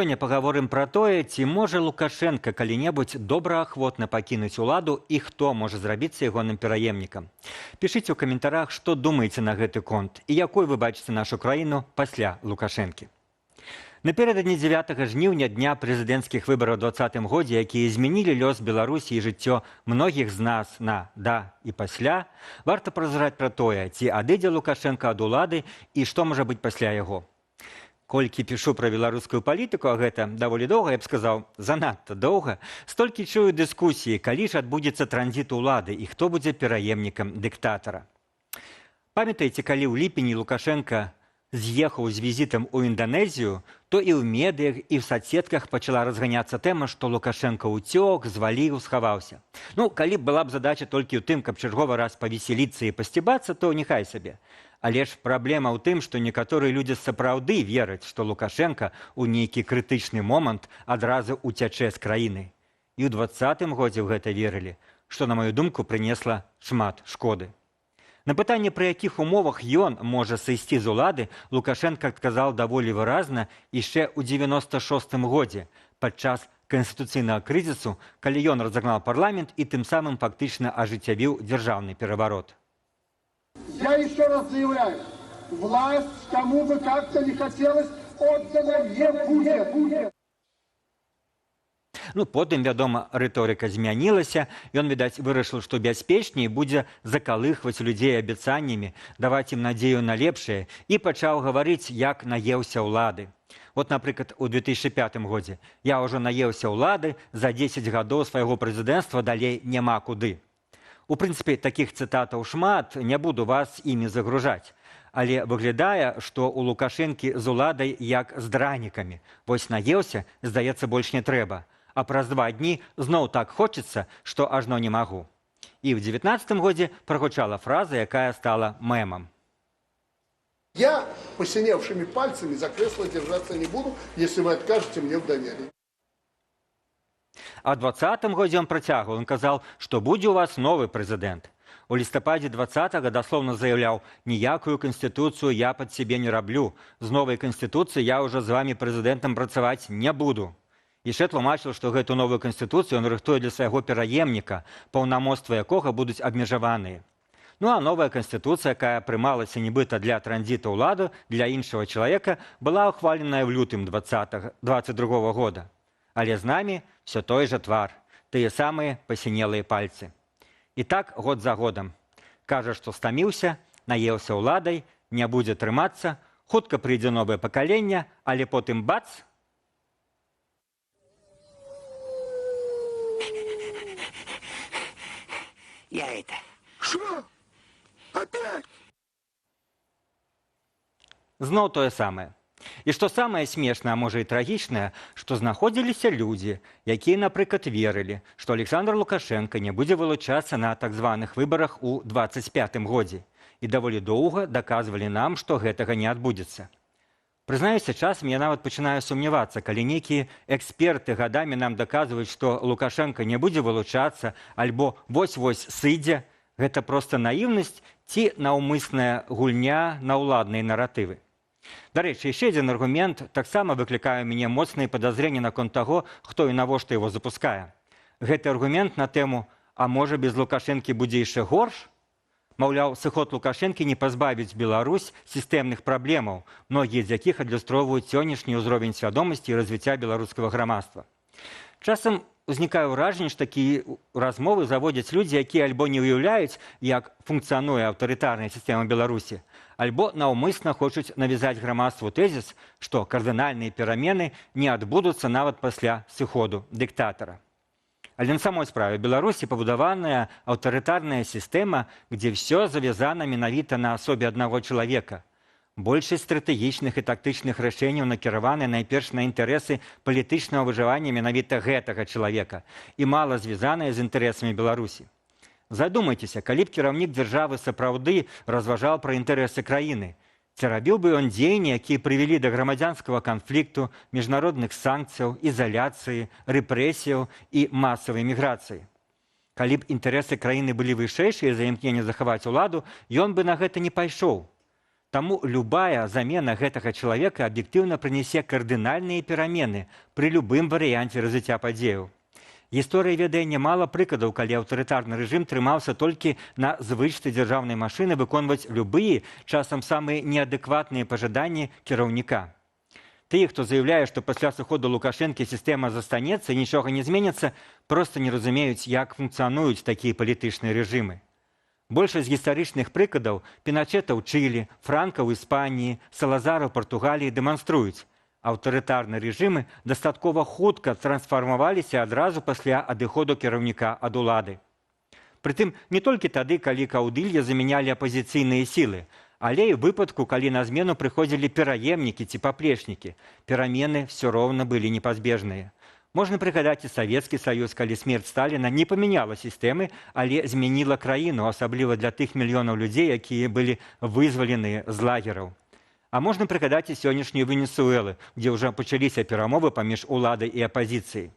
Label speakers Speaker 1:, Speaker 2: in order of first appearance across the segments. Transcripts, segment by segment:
Speaker 1: Сёння паговорым пра тое, ці можа Лукашенко калі-небудзь добраахвотна пакінуць уладу і хто можа зрабіцца ягоным пераемнікам. Пішыце ў каментарах, што думаеце на гэты конт і якой вы бачыце нашу краіну пасля Лукашэнкі. Напярэдадні 9 жніўня дня прэзідэнцкіх выбараў 2020 годзе, якія змянілі лёс Беларусі і жыццё многіх з нас на «да» і «пасля», варта празраць пра тое, ці адыдзе Лукашенко ад улады і што можа быць пасля яго. Колькі пішу пра беларускую палітыку, а гэта даволі доўга, я б сказаў, занадта доўга, столькі чую дыскусіі, калі ж адбудзецца транзіт улады і хто будзе пераемнікам дыктатара. Памятаеце, калі ў ліпені Лукашенко з'ехаў з візітам у Інданезію, то і ў медыях, і ў соцсетках пачала разганяцца тэма, што Лукашенко ўцёк, зваліў, схаваўся. Калі б была б задача толькі ў тым, каб чарговы раз павесяліцца і пасцібацца, то няхай сабе. Але ж праблема ў тым, што некаторыя людзі сапраўды вераць, што Лукашенко ў нейкі крытычны момант адразу уцячэ з краіны. І ў 2020 годзе ў гэта верылі, што, на маю думку, прынесла шмат шкоды. На пытанне, пры якіх умовах ён можа сысці з улады, Лукашенко адказаў даволі выразна яшчэ ў 96 годзе, падчас канстытуцыйнага крызісу, калі ён разагнаў парламент і тым самым фактычна ажыццявіў дзяржаўны пераварот.
Speaker 2: Я еще раз заявляю, власть, кому бы как-то не хотелось, отдана не будет.
Speaker 1: Потым, вядома, рыторыка змянілася. Ён, відаць, вырашыў, што бяспечней будзе закалыхваць людзей абяцаннямі, даваць ім надзею на лепшае, і пачаў гаварыць, як наеўся ўлады. Напрыклад, у 2005 годзе я ўжо наеўся ўлады, за 10 гадоў свайго прэзідэнцтва далей няма куды. У прынцыпе, такіх цытатаў шмат, не буду вас імі загружаць. Але выглядае, што ў Лукашэнкі з уладай як з дранікамі. Вось наеўся, здаецца, больш не трэба. А праз 2 дні зноў так хочацца, што ажно не магу. І ў 19 годзе прагучала фраза, якая стала мемам.
Speaker 2: Я посиневшими пальцами за кресло держаться не буду, если вы откажете мне в доверии.
Speaker 1: А ў 2020 годзе ён працягваў, ён казаў, што будзе ў вас новы прэзідэнт. У лістападзе 20-го даслоўна заяўляў: «Ніякую канстытуцыю я пад сябе не раблю. З новай канстытуцыяй я ўжо з вамі прэзідэнтам працаваць не буду». Яшчэ тлумачыў, што гэту новую канстытуцыю ён рыхтуе для свайго пераемніка, паўнамоцтвы якога будуць абмежаваныя. А новая канстытуцыя, якая прымалася нібыта для транзіту ўлады для іншага чалавека, была ухваленая ў лютым 2022 года. Але з намі все той жа твар, тыя самыя пасінелыя пальцы. І так год за годам. Кажа, што стаміўся, наеўся ўладай, не будзе трымацца, хутка прыйдзе новае пакаленне, але потым бац!
Speaker 3: Я это...
Speaker 2: Что? Опять?
Speaker 1: Зноў тое самае. І што самае смешнае, а можа і трагічнае, што знаходзіліся людзі, якія, напрыклад, верылі, што Александр Лукашенко не будзе вылучацца на так званых выбарах у 2025 годзе. І даволі доўга даказвалі нам, што гэтага не адбудзецца. Прызнаюся, часам я нават пачынаю сумнявацца, калі нейкія эксперты гадамі нам даказваюць, што Лукашенко не будзе вылучацца, альбо вось-вось сыдзе, гэта проста наіўнасць ці наўмысная гульня на ўладныя наратывы. Дарэчы, яшчэ адзін аргумент таксама выклікае ў мяне моцныя падазрэнні наконт таго, хто і навошта яго запускае. Гэты аргумент на тэму «а можа без Лукашэнкі будзе яшчэ горш?» Маўляў, сыход Лукашэнкі не пазбавіць Беларусь сістэмных праблемаў, многія з якіх адлюстроўваюць сённяшні ўзровень свядомасці і развіцця беларускага грамадства. Часам узнікае ўражанне, што такія размовы заводзяць людзі, якія альбо не ўяўляюць, як функцыянуе аўтарытарная сістэма Беларусі, альбо наўмысна хочуць навязаць грамадству тэзіс, што кардынальныя перамены не адбудуцца нават пасля сыходу дыктатара. Але на самой справе Беларусі пабудаваная аўтарытарная сістэма, дзе ўсё завязана менавіта на асобе аднаго чалавека. Большасць стратэгічных і тактычных рашэнняў накіраваны найперш на інтарэсы палітычнага выжывання менавіта гэтага чалавека і мала звязаныя з інтарэсамі Беларусі. Задумайцеся, калі б кіраўнік дзяржавы сапраўды разважаў пра інтарэсы краіны, ці рабіў бы ён дзеянні, якія прывялі да грамадзянскага канфлікту, міжнародных санкцыяў, ізаляцыі, рэпрэсіяў і масавай міграцыі. Калі б інтарэсы краіны былі вышэйшыя за імкненне захаваць уладу, ён бы на гэта не пайшоў. Таму любая замена гэтага чалавека аб'ектыўна прынесе кардынальныя перамены пры любым варыянце развіцця падзеяў. Гісторыя ведае нямала прыкладаў, калі аўтарытарны рэжым трымаўся толькі на звычцы дзяржаўнай машыны выконваць любыя, часам самыя неадэкватныя пажаданні кіраўніка. Тыя, хто заяўляе, што пасля сыходу Лукашэнкі сістэма застанецца і нічога не зменіцца, проста не разумеюць, як функцыянуюць такія палітычныя рэжымы. Большасць гістарычных прыкладаў Піначэта ў Чылі, Франка ў Іспаніі, Салазара ў Партугаліі дэманструюць. Аўтарытарныя рэжымы дастаткова хутка трансфармаваліся адразу пасля адыходу кіраўніка ад улады. Прытым не толькі тады, калі каўдылья замянялі апазіцыйныя сілы, але і ў выпадку, калі на змену прыходзілі пераемнікі ці паплечнікі. Перамены ўсё роўна былі непазбежныя. Можна прыгадаць і Савецкі Саюз, калі смерць Сталіна не памяняла сістэмы, але змяніла краіну, асабліва для тых мільёнаў людзей, якія былі вызваленыя з лагераў. А можна прыгадаць і сённяшнюю Венесуэлу, дзе ўжо пачаліся перамовы паміж уладай і апазіцыяй.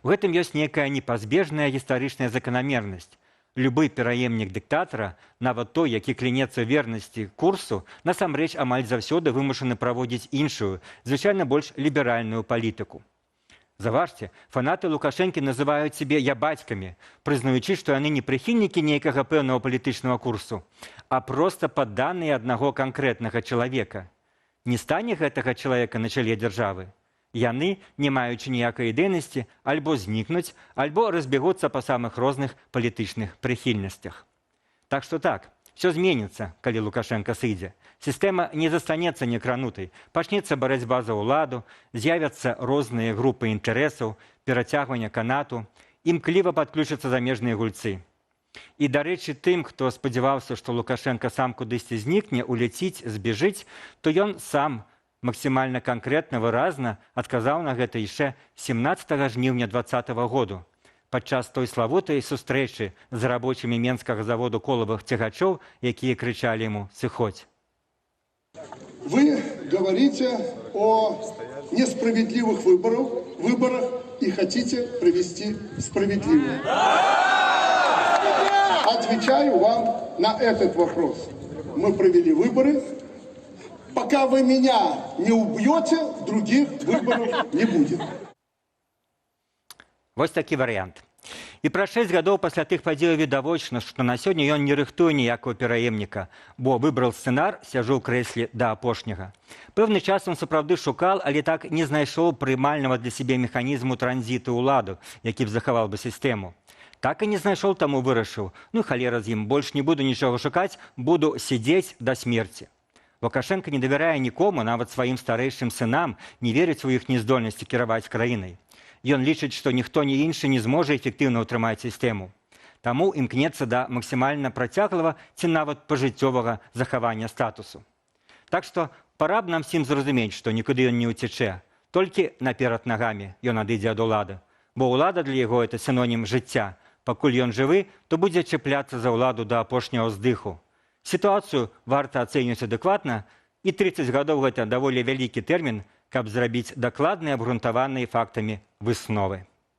Speaker 1: У гэтым ёсць нейкая непазбежная гістарычная заканамернасць. Любы пераемнік дыктатара, нават той, які клянецца вернасці курсу, насамрэч амаль заўсёды вымушаны праводзіць іншую, звычайна больш ліберальную палітыку. Заўважце, фанаты Лукашэнкі называюць сябе ябацькамі, прызнаючы, што яны не прыхільнікі нейкага пэўнага палітычнага курсу, а проста падданыя аднаго канкрэтнага чалавека. Не стане гэтага чалавека на чале дзяржавы. Яны, не маючы ніякай ідэйнасці, альбо знікнуць, альбо разбегуцца па самых розных палітычных прыхільнасцях. Так што так, все зменіцца, калі Лукашенко сыдзе. Сістэма не застанецца некранутай. Пачнецца барацьба за ўладу, з'явяцца розныя групы інтарэсаў, перацягвання канату, імкліва падключацца замежныя гульцы. І, дарэчы, тым, хто спадзяваўся, што Лукашенко сам кудысьці знікне, уляціць, збежыць, то ён сам максімальна канкрэтна, выразна адказаў на гэта яшчэ 17 жніўня 2020 году. Падчас той славутай сустрэчы з рабочымі менскага заводу колавых цягачоў, якія крычалі яму «Сыходзь».
Speaker 2: Вы говорите о несправедливых выборах и хотите провести справедливые. Отвечаю вам на этот вопрос. Мы провели выборы. Пока вы меня не убьете, других выборов не будет.
Speaker 1: Вось такі варыянт. І праз 6 гадоў пасля тых падзеяў відавочна, што на сёння ён не рыхтуе ніякага пераемніка, бо выбраў сцэнар, сяджу ў крэсле да апошняга. Пэўны час ён сапраўды шукал, але так не знайшоў прымальнага для сябе механізму транзіту ўладу, які б захаваў бы сістэму. Так і не знайшоў, таму вырашыў, ну халера з ім, больш не буду нічога шукаць, буду сядзець да смерці. Лукашенко не давярае нікому, нават сваім старэйшым сынам, не верыць у іх нездольнасці кіраваць краінай. Ён лічыць, што ніхто ні іншы не зможа эфектыўна ўтрымаць сістэму. Таму імкнецца да максімальна працяглага ці нават пажыццёвага захавання статусу. Так што пара б нам всім зразумець, што нікуды ён не ўцячэ. Толькі наперад нагамі ён адыдзе ад улады. Бо ўлада для яго – это сінонім жыцця. Пакуль ён жывы, то будзе чапляцца за ўладу да апошняга ўздыху. Сітуацыю варта ацэньваць адэкватна, і 30 гадоў – гэта даволі вялікі тэрмін, каб зрабіць дакладныя, абгрунтаваныя фактамі высновы.